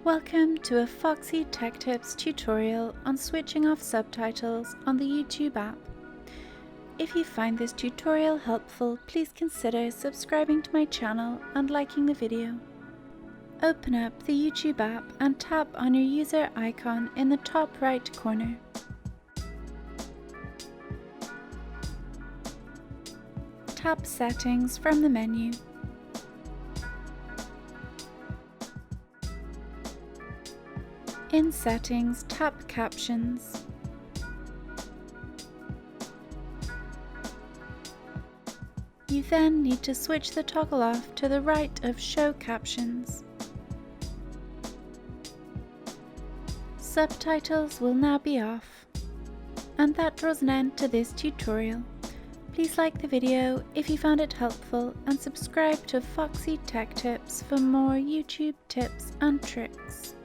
Welcome to a Foxy Tech Tips tutorial on switching off subtitles on the YouTube app. If you find this tutorial helpful, please consider subscribing to my channel and liking the video. Open up the YouTube app and tap on your user icon in the top right corner. Tap Settings from the menu. In Settings, tap Captions. You then need to switch the toggle off to the right of Show Captions. Subtitles will now be off. And that draws an end to this tutorial. Please like the video if you found it helpful and subscribe to Foxy Tech Tips for more YouTube tips and tricks.